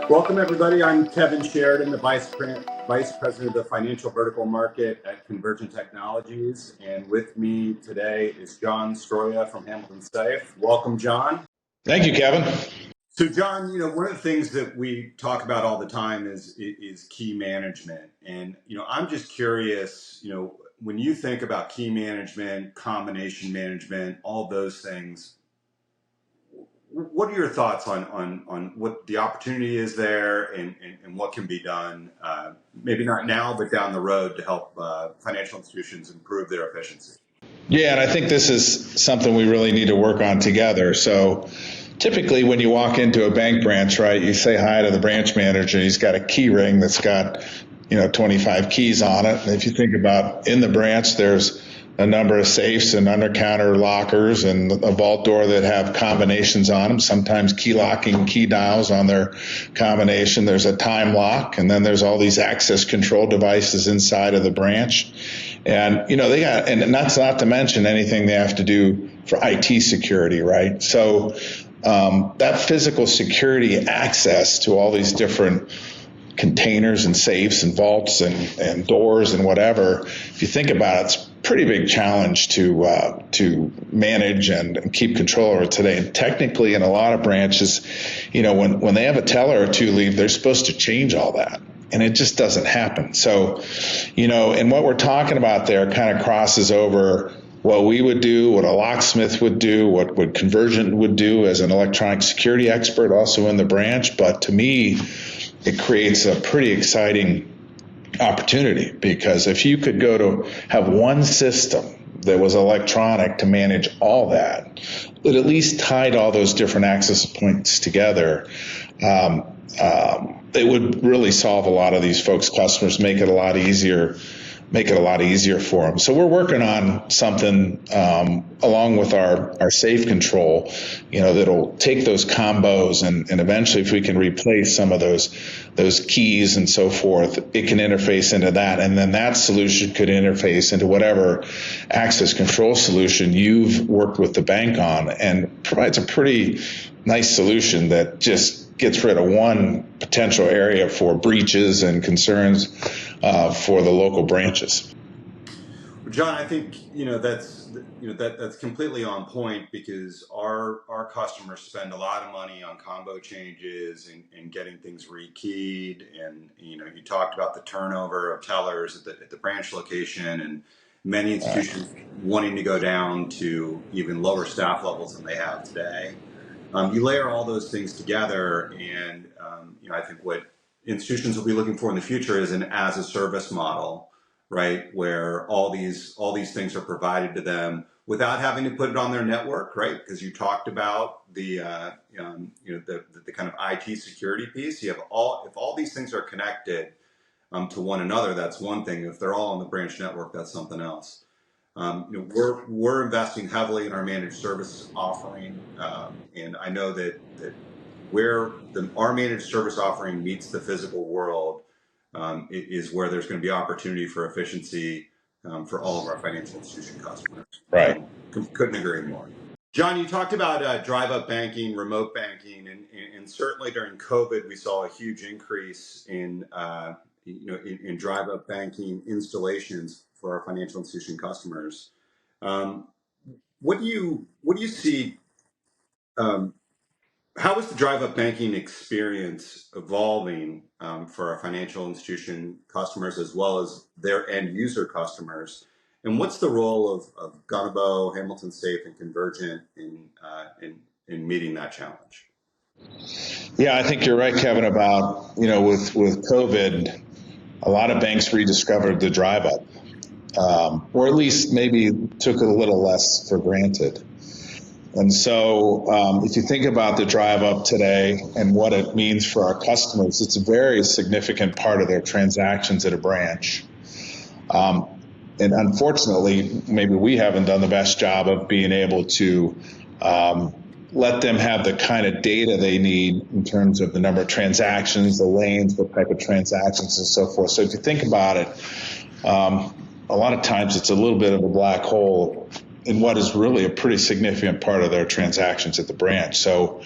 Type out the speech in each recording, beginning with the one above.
Welcome, everybody. I'm Kevin Sheridan, the Vice President of the Financial Vertical Market at Convergint Technologies. And with me today is John Stroya from Hamilton Safe. Welcome, John. Thank you, Kevin. So, John, one of the things that we talk about all the time is key management. And, I'm just curious, when you think about key management, combination management, all those things, what are your thoughts on what the opportunity is there and what can be done, maybe not now, but down the road to help financial institutions improve their efficiency? Yeah, and I think this is something we really need to work on together. So typically when you walk into a bank branch, right, you say hi to the branch manager. He's got a key ring that's got, 25 keys on it. And if you think about in the branch, there's a number of safes and under-counter lockers and a vault door that have combinations on them, sometimes key locking key dials on their combination. There's a time lock, and then there's all these access control devices inside of the branch. And, they got, and that's not to mention anything they have to do for IT security, right? So that physical security access to all these different containers and safes and vaults and doors and whatever, if you think about it, it's a pretty big challenge to manage and keep control over today. And technically, in a lot of branches, when they have a teller or two leave, they're supposed to change all that. And it just doesn't happen. So, and what we're talking about there kind of crosses over what we would do, what a locksmith would do, what Convergint would do as an electronic security expert also in the branch. But to me, it creates a pretty exciting opportunity, because if you could go to have one system that was electronic to manage all that, it at least tied all those different access points together, it would really solve a lot of these folks' customers, make it a lot easier for them. So we're working on something along with our safe control, that'll take those combos and eventually, if we can replace some of those keys and so forth, it can interface into that, and then that solution could interface into whatever access control solution you've worked with the bank on, and provides a pretty nice solution that just gets rid of one potential area for breaches and concerns for the local branches. John, I think that's completely on point, because our customers spend a lot of money on combo changes and getting things rekeyed, and you talked about the turnover of tellers at the branch location, and many institutions wanting to go down to even lower staff levels than they have today. You layer all those things together, and I think what institutions will be looking for in the future is an as-a-service model, right, where all these things are provided to them without having to put it on their network, right? Because you talked about the kind of IT security piece. If all these things are connected to one another, that's one thing. If they're all on the branch network, that's something else. We're investing heavily in our managed service offering, and I know that where our managed service offering meets the physical world is where there's going to be opportunity for efficiency for all of our financial institution customers. Right. Couldn't agree more. John, you talked about drive-up banking, remote banking, and certainly during COVID, we saw a huge increase in drive-up banking installations for our financial institution customers. What do you see? How is the drive-up banking experience evolving for our financial institution customers as well as their end user customers? And what's the role of Gunabo, Hamilton Safe, and Convergint in meeting that challenge? Yeah, I think you're right, Kevin, about, with COVID, a lot of banks rediscovered the drive-up, or at least maybe took it a little less for granted. And so if you think about the drive-up today and what it means for our customers, it's a very significant part of their transactions at a branch. And unfortunately, maybe we haven't done the best job of being able to let them have the kind of data they need in terms of the number of transactions, the lanes, what type of transactions, and so forth. So if you think about it, a lot of times it's a little bit of a black hole in what is really a pretty significant part of their transactions at the branch. So,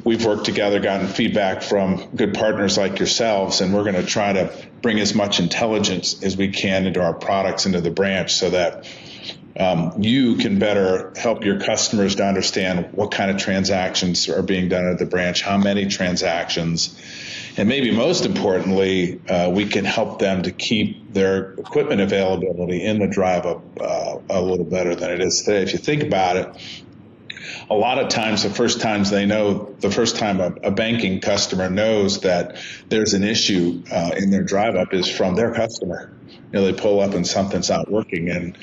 we've worked together, gotten feedback from good partners like yourselves, and we're going to try to bring as much intelligence as we can into our products, into the branch, so that you can better help your customers to understand what kind of transactions are being done at the branch, how many transactions, and maybe most importantly, we can help them to keep their equipment availability in the drive up a little better than it is today. If you think about it, a lot of times, the first time a banking customer knows that there's an issue in their drive up is from their customer. They pull up and something's not working, and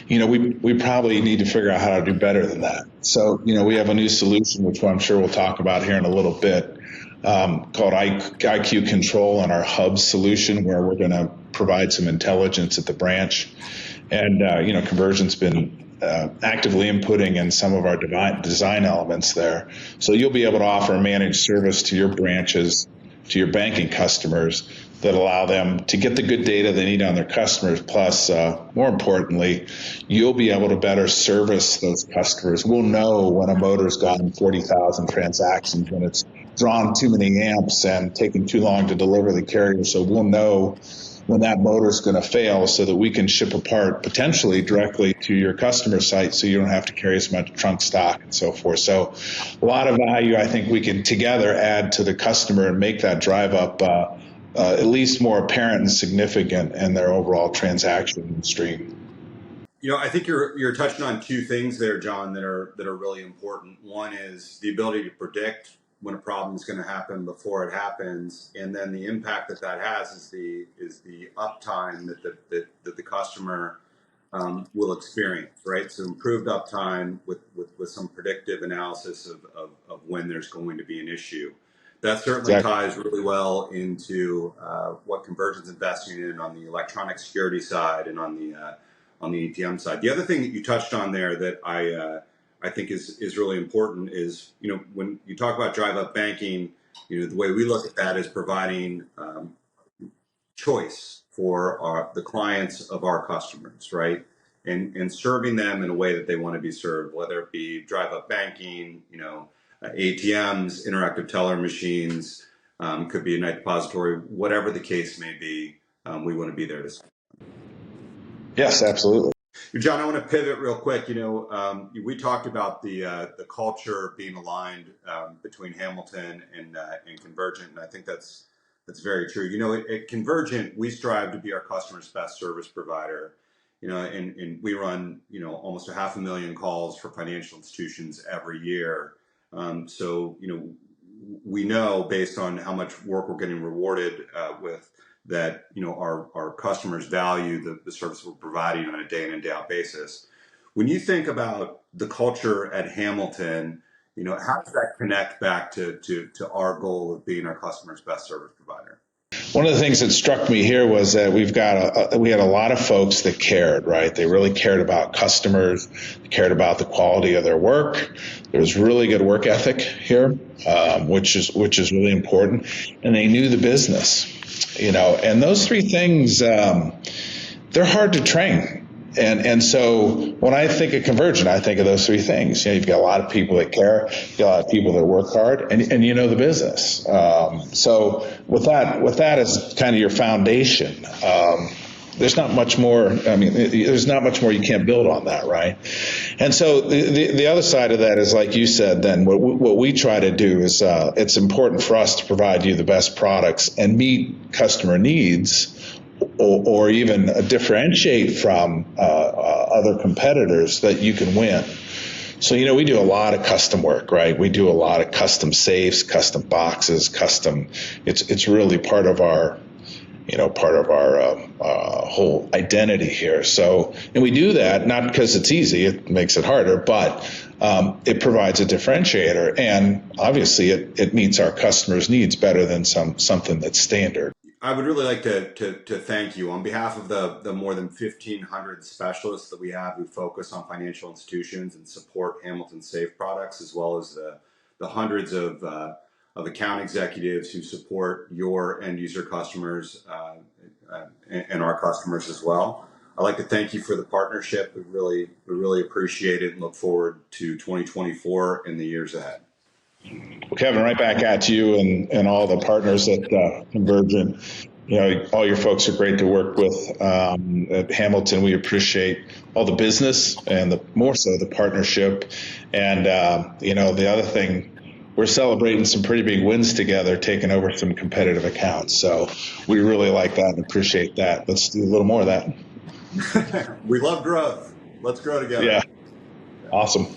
we probably need to figure out how to do better than that. So we have a new solution, which I'm sure we'll talk about here in a little bit, called IQ Control on our hub solution, where we're going to provide some intelligence at the branch. And Convergent's been actively inputting in some of our design elements there. So you'll be able to offer a managed service to your branches, to your banking customers, that allow them to get the good data they need on their customers. Plus, more importantly, you'll be able to better service those customers. We'll know when a motor's gotten 40,000 transactions, when it's drawn too many amps and taken too long to deliver the carrier. So we'll know when that motor's going to fail, so that we can ship a part potentially directly to your customer site, so you don't have to carry as much trunk stock and so forth. So a lot of value I think we can together add to the customer and make that drive up at least more apparent and significant in their overall transaction stream. I think you're touching on two things there, John, that are really important. One is the ability to predict when a problem is going to happen before it happens, and then the impact that has is the uptime that the customer will experience, right? So improved uptime with some predictive analysis of when there's going to be an issue. That certainly ties really well into what Convergent's investing in on the electronic security side and on the ATM side. The other thing that you touched on there that I think is really important is, when you talk about drive up banking, the way we look at that is providing choice for the clients of our customers, right? And serving them in a way that they want to be served, whether it be drive up banking, ATMs, interactive teller machines, could be a night depository, whatever the case may be, we want to be there to serve. Yes, absolutely. John, I want to pivot real quick. We talked about the culture being aligned between Hamilton and Convergent, and I think that's very true. At Convergent, we strive to be our customers' best service provider. And we run almost 500,000 calls for financial institutions every year. So we know, based on how much work we're getting rewarded with, that our customers value the service we're providing on a day in and day out basis. When you think about the culture at Hamilton, how does that connect back to our goal of being our customers' best service provider? One of the things that struck me here was that we had a lot of folks that cared, right? They really cared about customers, they cared about the quality of their work. There was really good work ethic here, which is really important, and they knew the business. And those three things, they're hard to train. And so when I think of Convergent, I think of those three things. You've got a lot of people that care, you've got a lot of people that work hard, and the business. So with that as kind of your foundation, there's not much more. There's not much more you can't build on that, right? And so the other side of that is, like you said, then what we try to do is it's important for us to provide you the best products and meet customer needs, or even differentiate from other competitors that you can win. So we do a lot of custom work, right? We do a lot of custom safes, custom boxes, custom. It's really part of our whole identity here. So, and we do that not because it's easy, it makes it harder, but it provides a differentiator, and obviously it meets our customers' needs better than something that's standard. I would really like to thank you on behalf of the more than 1,500 specialists that we have who focus on financial institutions and support Hamilton Safe products, as well as the hundreds of account executives who support your end user customers and our customers as well. I'd like to thank you for the partnership. We really appreciate it and look forward to 2024 and the years ahead. Well, Kevin, right back at you and all the partners at Convergint. All your folks are great to work with at Hamilton. We appreciate all the business and more so the partnership. And, the other thing, we're celebrating some pretty big wins together, taking over some competitive accounts. So we really like that and appreciate that. Let's do a little more of that. We love growth. Let's grow together. Yeah. Awesome.